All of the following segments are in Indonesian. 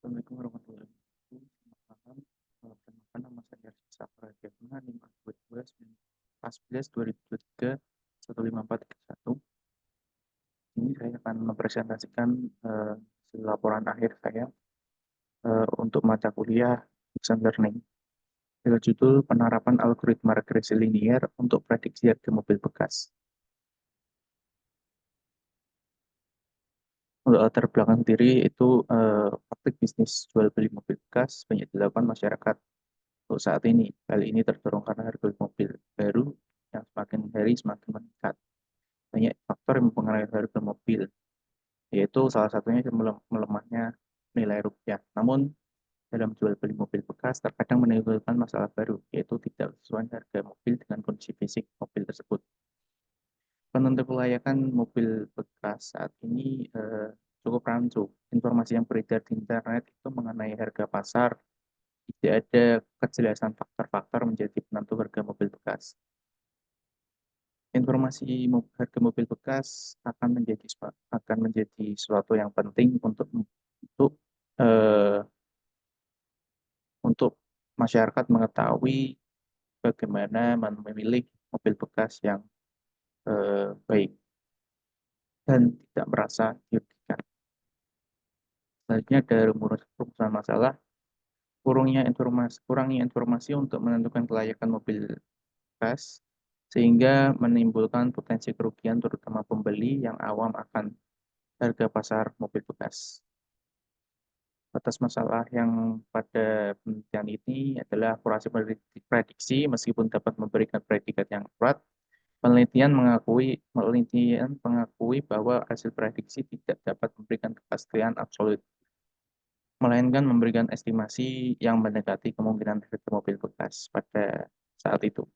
Assalamualaikum warahmatullahi wabarakatuh. Selamat malam. Perkenalkan nama saya Arsi Safra Diatma, NIM 2011-2023 15431. Ini saya akan mempresentasikan hasil laporan akhir saya untuk mata kuliah Machine Learning dengan judul penerapan algoritma regresi linier untuk prediksi harga mobil bekas. Untuk latar belakang sendiri itu praktik bisnis jual beli mobil bekas banyak dilakukan masyarakat untuk saat ini. Kali ini terdorong karena harga mobil baru yang semakin hari semakin meningkat. Banyak faktor yang mempengaruhi harga mobil, yaitu salah satunya melemahnya nilai rupiah. Namun, dalam jual beli mobil bekas terkadang menimbulkan masalah baru, yaitu tidak sesuai harga mobil dengan kondisi fisik mobil tersebut. Penentu kelayakan mobil bekas saat ini cukup rancu. Informasi yang beredar di internet itu mengenai harga pasar, tidak ada kejelasan faktor-faktor menjadi penentu harga mobil bekas. Informasi harga mobil bekas akan menjadi suatu yang penting untuk eh, untuk masyarakat mengetahui bagaimana memilih mobil bekas yang baik dan tidak merasa dirugikan. Selanjutnya ada rumusan masalah kurangnya informasi untuk menentukan kelayakan mobil bekas sehingga menimbulkan potensi kerugian terutama pembeli yang awam akan harga pasar mobil bekas. Atas masalah yang pada penelitian ini adalah akurasi prediksi meskipun dapat memberikan predikat yang akurat, penelitian mengakui bahwa hasil prediksi tidak dapat memberikan kepastian absolut, melainkan memberikan estimasi yang mendekati kemungkinan harga mobil bekas pada saat itu.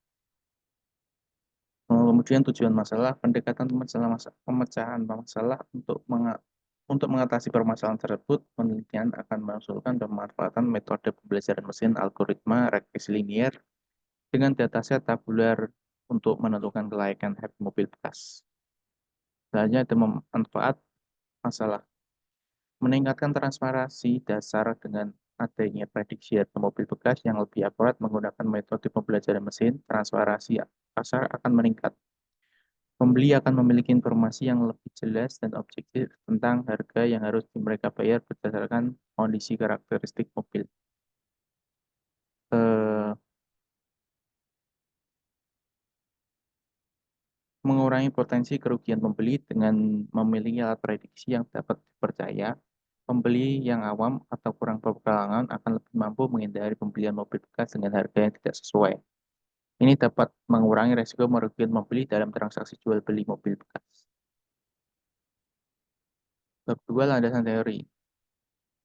Kemudian tujuan masalah, pendekatan pemecahan masalah untuk mengatasi permasalahan tersebut, penelitian akan mengusulkan pemanfaatan metode pembelajaran mesin algoritma regresi linier dengan dataset tabular untuk menentukan kelayakan harga mobil bekas. Selanjutnya ada manfaat masalah. Meningkatkan transparansi dasar dengan adanya prediksi harga mobil bekas yang lebih akurat menggunakan metode pembelajaran mesin, transparansi pasar akan meningkat. Pembeli akan memiliki informasi yang lebih jelas dan objektif tentang harga yang harus mereka bayar berdasarkan kondisi karakteristik mobil. Mengurangi potensi kerugian pembeli dengan memilih alat prediksi yang dapat dipercaya, pembeli yang awam atau kurang berpengalaman akan lebih mampu menghindari pembelian mobil bekas dengan harga yang tidak sesuai. Ini dapat mengurangi resiko merugikan pembeli dalam transaksi jual beli mobil bekas. Bab 2 landasan teori.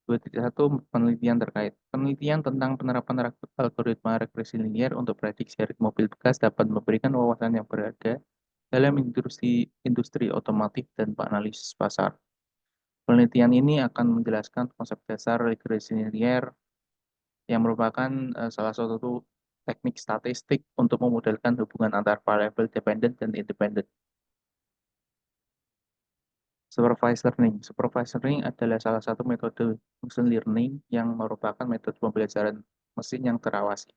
2.1 penelitian terkait. Penelitian tentang penerapan algoritma regresi linier untuk prediksi harga mobil bekas dapat memberikan wawasan yang berharga dalam industri otomotif dan analisis pasar. Penelitian ini akan menjelaskan konsep dasar regresi linier yang merupakan salah satu teknik statistik untuk memodelkan hubungan antar variabel dependent dan independent. Supervised learning. Supervised learning adalah salah satu metode machine learning yang merupakan metode pembelajaran mesin yang terawasi.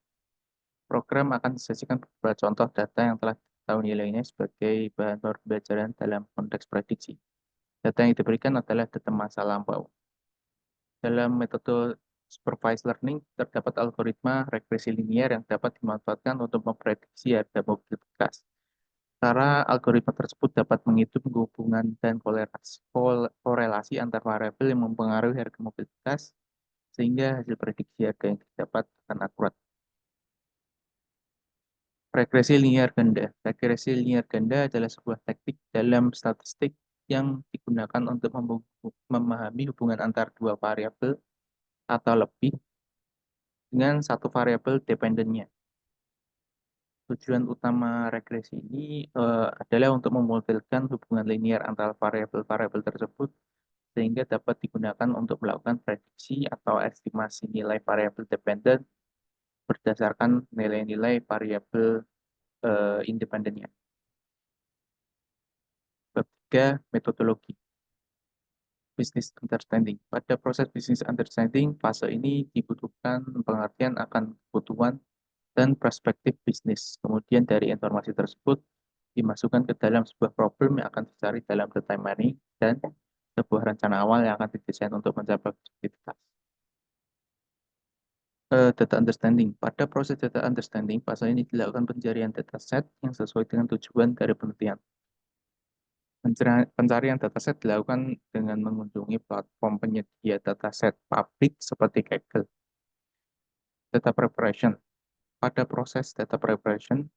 Program akan disajikan beberapa contoh data yang telah diketahui nilainya sebagai bahan pembelajaran dalam konteks prediksi. Data yang diberikan adalah data masa lampau. Dalam metode supervised learning, terdapat algoritma regresi linier yang dapat dimanfaatkan untuk memprediksi harga mobil bekas. Cara algoritma tersebut dapat menghitung hubungan dan korelasi antar variabel yang mempengaruhi harga mobil bekas, sehingga hasil prediksi harga yang didapat akan akurat. Regresi linier ganda. Regresi linier ganda adalah sebuah teknik dalam statistik yang digunakan untuk memahami hubungan antar dua variabel atau lebih dengan satu variabel dependennya. Tujuan utama regresi ini adalah untuk memodelkan hubungan linear antara variabel-variabel tersebut sehingga dapat digunakan untuk melakukan prediksi atau estimasi nilai variabel dependen berdasarkan nilai-nilai variabel independennya. Bab 3, metodologi. Business understanding. Pada proses business understanding, fase ini dibutuhkan pengertian akan kebutuhan dan perspektif bisnis. Kemudian dari informasi tersebut dimasukkan ke dalam sebuah problem yang akan dicari dalam data mining dan sebuah rencana awal yang akan didesain untuk mencapai objektivitas. Data understanding. Pada proses data understanding, fase ini dilakukan pencarian dataset yang sesuai dengan tujuan dari penelitian. Pencarian dataset dilakukan dengan mengunjungi platform penyedia dataset publik seperti Kaggle. Data preparation. Pada proses data preparation,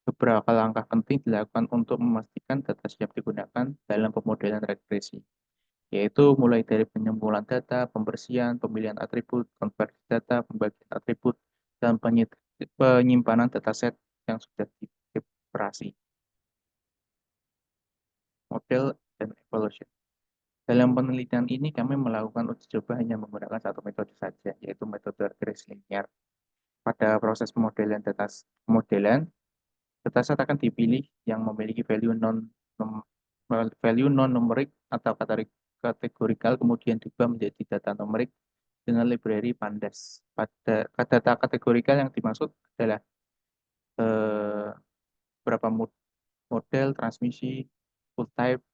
beberapa langkah penting dilakukan untuk memastikan data siap digunakan dalam pemodelan regresi, yaitu mulai dari penyimpulan data, pembersihan, pemilihan atribut, konversi data, pembagian atribut, dan penyimpanan dataset yang sudah dioperasi. Model dan evaluation. Dalam penelitian ini, kami melakukan uji coba hanya menggunakan satu metode saja, yaitu metode regresi linear. Pada proses pemodelan, dataset akan dipilih yang memiliki value non-numerik atau kategorikal, kemudian diubah menjadi data numerik dengan library Pandas. Pada data kategorikal yang dimaksud adalah eh, berapa model, transmisi, full type,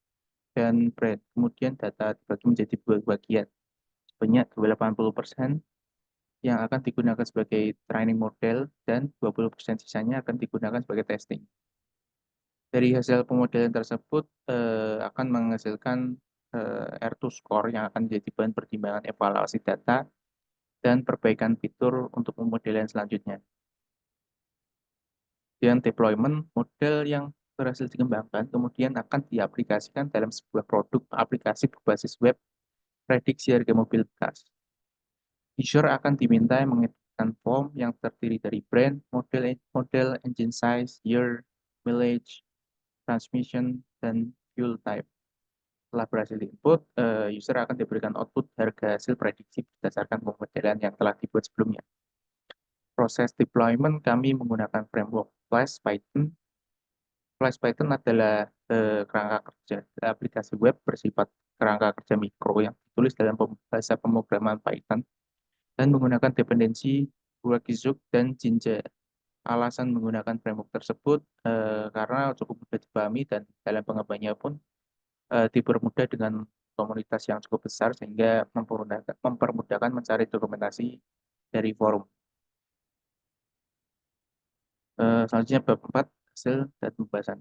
dan brand. Kemudian data dibagi menjadi dua bagian, sebanyak 80% yang akan digunakan sebagai training model dan 20% sisanya akan digunakan sebagai testing. Dari hasil pemodelan tersebut akan menghasilkan R2 score yang akan menjadi bahan pertimbangan evaluasi data dan perbaikan fitur untuk pemodelan selanjutnya. Dan deployment, model yang berhasil dikembangkan kemudian akan diaplikasikan dalam sebuah produk aplikasi berbasis web prediksi harga mobil bekas. User akan diminta mengisikan form yang terdiri dari brand, model, engine size, year, mileage, transmission, dan fuel type. Setelah berhasil diinput, user akan diberikan output harga hasil prediksi berdasarkan pemodelan yang telah dibuat sebelumnya. Proses deployment kami menggunakan framework Flash Python. Flash Python adalah kerangka kerja aplikasi web bersifat kerangka kerja mikro yang ditulis dalam bahasa pemrograman Python dan menggunakan dependensi Wagizuk dan Jinja. Alasan menggunakan framework tersebut karena cukup mudah dipahami dan dalam pengembangannya pun dipermudah dengan komunitas yang cukup besar sehingga mempermudahkan mencari dokumentasi dari forum. Selanjutnya bab 4, hasil dan pembahasan.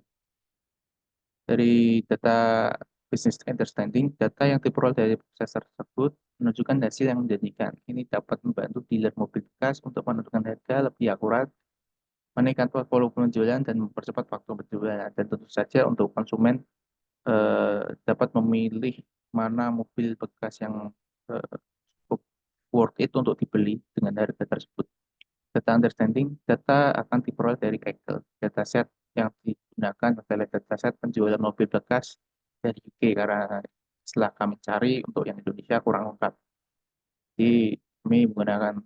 Dari data business understanding, data yang diperoleh dari proses tersebut menunjukkan hasil yang menjanjikan. Ini dapat membantu dealer mobil bekas untuk menentukan harga lebih akurat, menaikkan volume penjualan dan mempercepat waktu penjualan. Dan tentu saja untuk konsumen dapat memilih mana mobil bekas yang cukup worth it untuk dibeli dengan harga tersebut. Data understanding, data akan diperoleh dari Kaggle. Dataset yang digunakan adalah dataset penjualan mobil bekas dari UK karena setelah kami cari untuk yang Indonesia kurang lengkap. Jadi kami menggunakan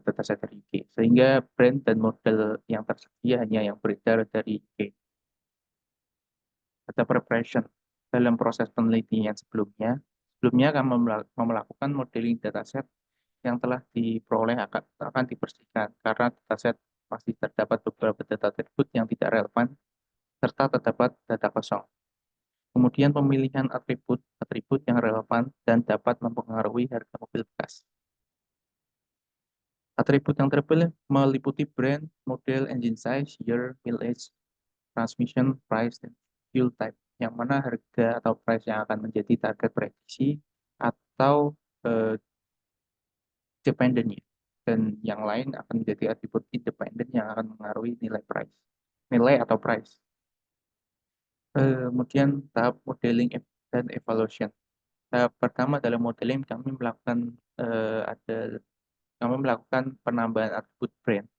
dataset dari UK. Sehingga brand dan model yang tersedia hanya yang beredar dari UK. Data preparation. Dalam proses penelitian sebelumnya kami melakukan modeling dataset yang telah diperoleh akan dibersihkan karena dataset pasti terdapat beberapa data atribut yang tidak relevan serta terdapat data kosong. Kemudian pemilihan atribut yang relevan dan dapat mempengaruhi harga mobil bekas. Atribut yang terpilih meliputi brand, model, engine size, year, mileage, transmission, price, dan fuel type. Yang mana harga atau price yang akan menjadi target prediksi atau dependent, dan yang lain akan menjadi atribut independen yang akan mengaruhi nilai atau price. Kemudian tahap modeling dan evaluation. Tahap pertama dalam modeling kami melakukan penambahan atribut brand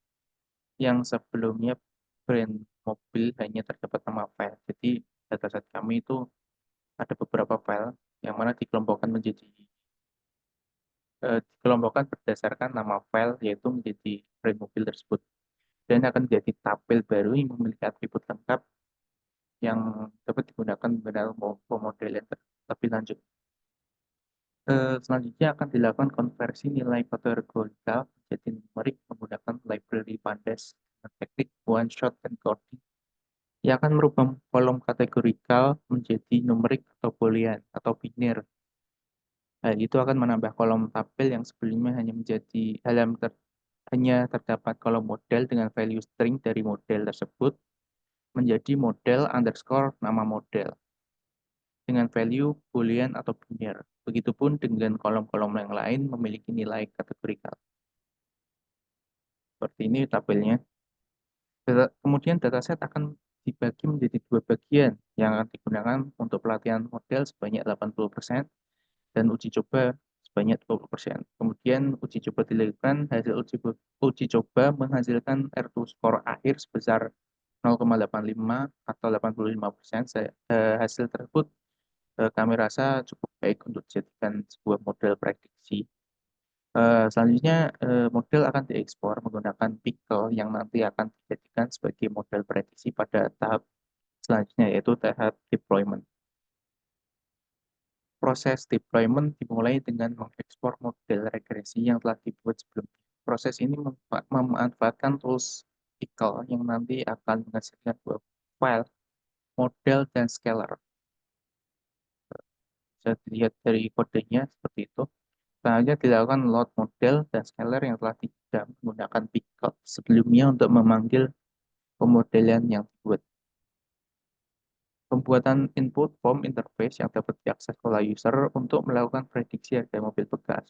yang sebelumnya brand mobil hanya terdapat nama file. Jadi dataset kami itu ada beberapa file yang mana dikelompokkan berdasarkan nama file yaitu menjadi brand mobil tersebut. Dan akan menjadi tabel baru yang memiliki atribut lengkap yang dapat digunakan dalam pemodelan lebih lanjut. Selanjutnya akan dilakukan konversi nilai kategorikal menjadi numerik menggunakan library Pandas dengan teknik one-shot encoding yang akan merubah kolom kategorikal menjadi numerik atau boolean atau biner. Hal itu akan menambah kolom tabel yang sebelumnya hanya terdapat kolom model dengan value string dari model tersebut menjadi model underscore nama model dengan value boolean atau biner. Begitupun dengan kolom-kolom yang lain memiliki nilai kategorikal. Seperti ini tabelnya. Kemudian dataset akan dibagi menjadi dua bagian yang akan digunakan untuk pelatihan model sebanyak 80% dan uji coba sebanyak 20%. Kemudian uji coba dilakukan, hasil uji coba menghasilkan R2 skor akhir sebesar 0,85 atau 85%. Hasil tersebut kami rasa cukup baik untuk dijadikan sebuah model prediksi. Selanjutnya model akan diekspor menggunakan pickle yang nanti akan dijadikan sebagai model prediksi pada tahap selanjutnya yaitu tahap deployment. Proses deployment dimulai dengan mengekspor model regresi yang telah dibuat sebelumnya. Proses ini memanfaatkan tools pickle yang nanti akan menghasilkan dua file model dan scalar. Bisa dilihat dari kodenya seperti itu. Selanjutnya dilakukan load model dan scalar yang telah tidak menggunakan pickle sebelumnya untuk memanggil pemodelan yang dibuat. Pembuatan input form interface yang dapat diakses oleh user untuk melakukan prediksi harga mobil bekas.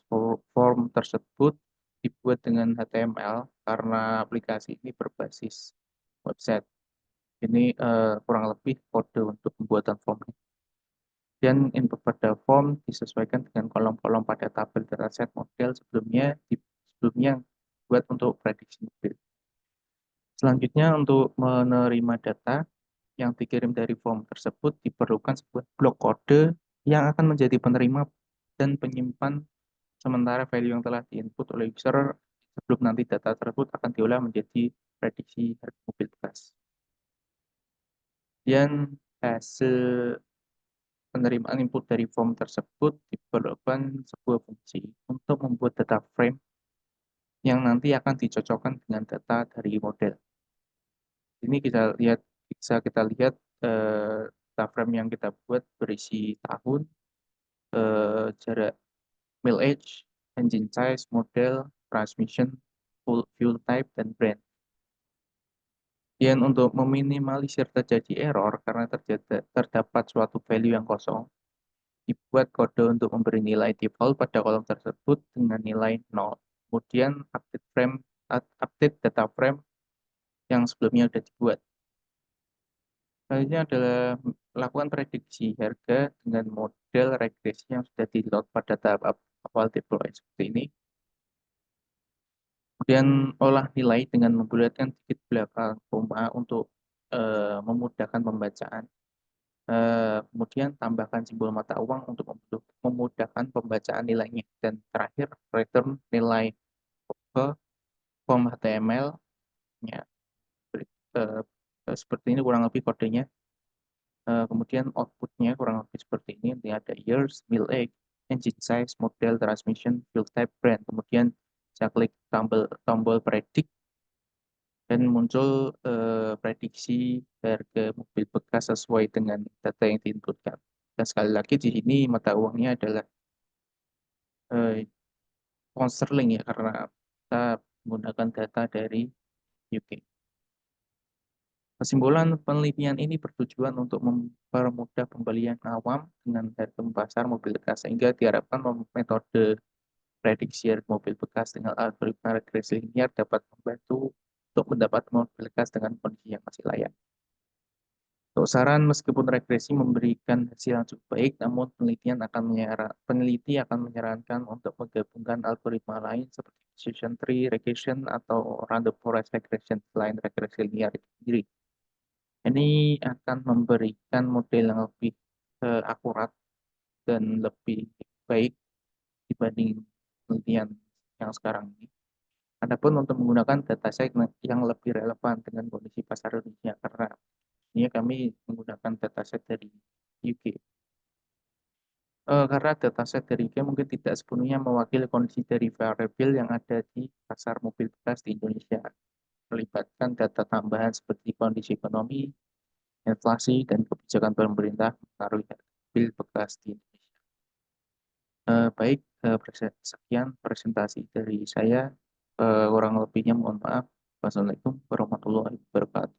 Form tersebut dibuat dengan HTML karena aplikasi ini berbasis website. Ini kurang lebih kode untuk pembuatan form. Dan input pada form disesuaikan dengan kolom-kolom pada tabel dataset model sebelumnya buat untuk prediksi mobil. Selanjutnya untuk menerima data yang dikirim dari form tersebut diperlukan sebuah blok kode yang akan menjadi penerima dan penyimpan sementara value yang telah diinput oleh user sebelum nanti data tersebut akan diolah menjadi prediksi harga mobil bekas. Dan hasil penerimaan input dari form tersebut diperlukan sebuah fungsi untuk membuat data frame yang nanti akan dicocokkan dengan data dari model. Ini bisa kita lihat data frame yang kita buat berisi tahun, jarak mil age, engine size, model, transmission, fuel type, dan brand. Dan untuk meminimalisir terjadi error karena terdapat suatu value yang kosong, dibuat kode untuk memberi nilai default pada kolom tersebut dengan nilai 0. Kemudian update data frame yang sebelumnya sudah dibuat. Selanjutnya adalah melakukan prediksi harga dengan model regresi yang sudah di-load pada tahap awal deploy seperti ini. Kemudian olah nilai dengan membulatkan dikit belakang koma untuk memudahkan pembacaan. Kemudian tambahkan simbol mata uang untuk memudahkan pembacaan nilainya. Dan terakhir, return nilai ke form HTML-nya. Seperti ini kurang lebih kodenya. Kemudian outputnya kurang lebih seperti ini. Nanti ada years, mil age, engine size, model, transmission, fuel type, brand. Kemudian saya klik tombol predict dan muncul prediksi harga mobil bekas sesuai dengan data yang diinputkan. Dan sekali lagi di sini mata uangnya adalah pound sterling ya karena kita menggunakan data dari UK. Kesimpulan penelitian ini bertujuan untuk mempermudah pembelian awam dengan harga pasar mobil bekas sehingga diharapkan metode prediksi harga mobil bekas dengan algoritma regresi linear dapat membantu untuk mendapat mobil bekas dengan kondisi yang masih layak. Untuk saran, meskipun regresi memberikan hasil yang cukup baik, namun peneliti akan menyarankan untuk menggabungkan algoritma lain seperti decision tree regression atau random forest regression selain regresi linear itu sendiri. Ini akan memberikan model yang lebih akurat dan lebih baik dibanding penelitian yang sekarang ini. Adapun untuk menggunakan dataset yang lebih relevan dengan kondisi pasar dunia karena ini kami menggunakan dataset dari UK. Karena dataset dari IKEA mungkin tidak sepenuhnya mewakili kondisi dari variabel yang ada di pasar mobil bekas di Indonesia, melibatkan data tambahan seperti kondisi ekonomi, inflasi, dan kebijakan pemerintah mempengaruhi harga mobil bekas di Indonesia. Baik, sekian presentasi dari saya. Kurang lebihnya mohon maaf. Wassalamualaikum warahmatullahi wabarakatuh.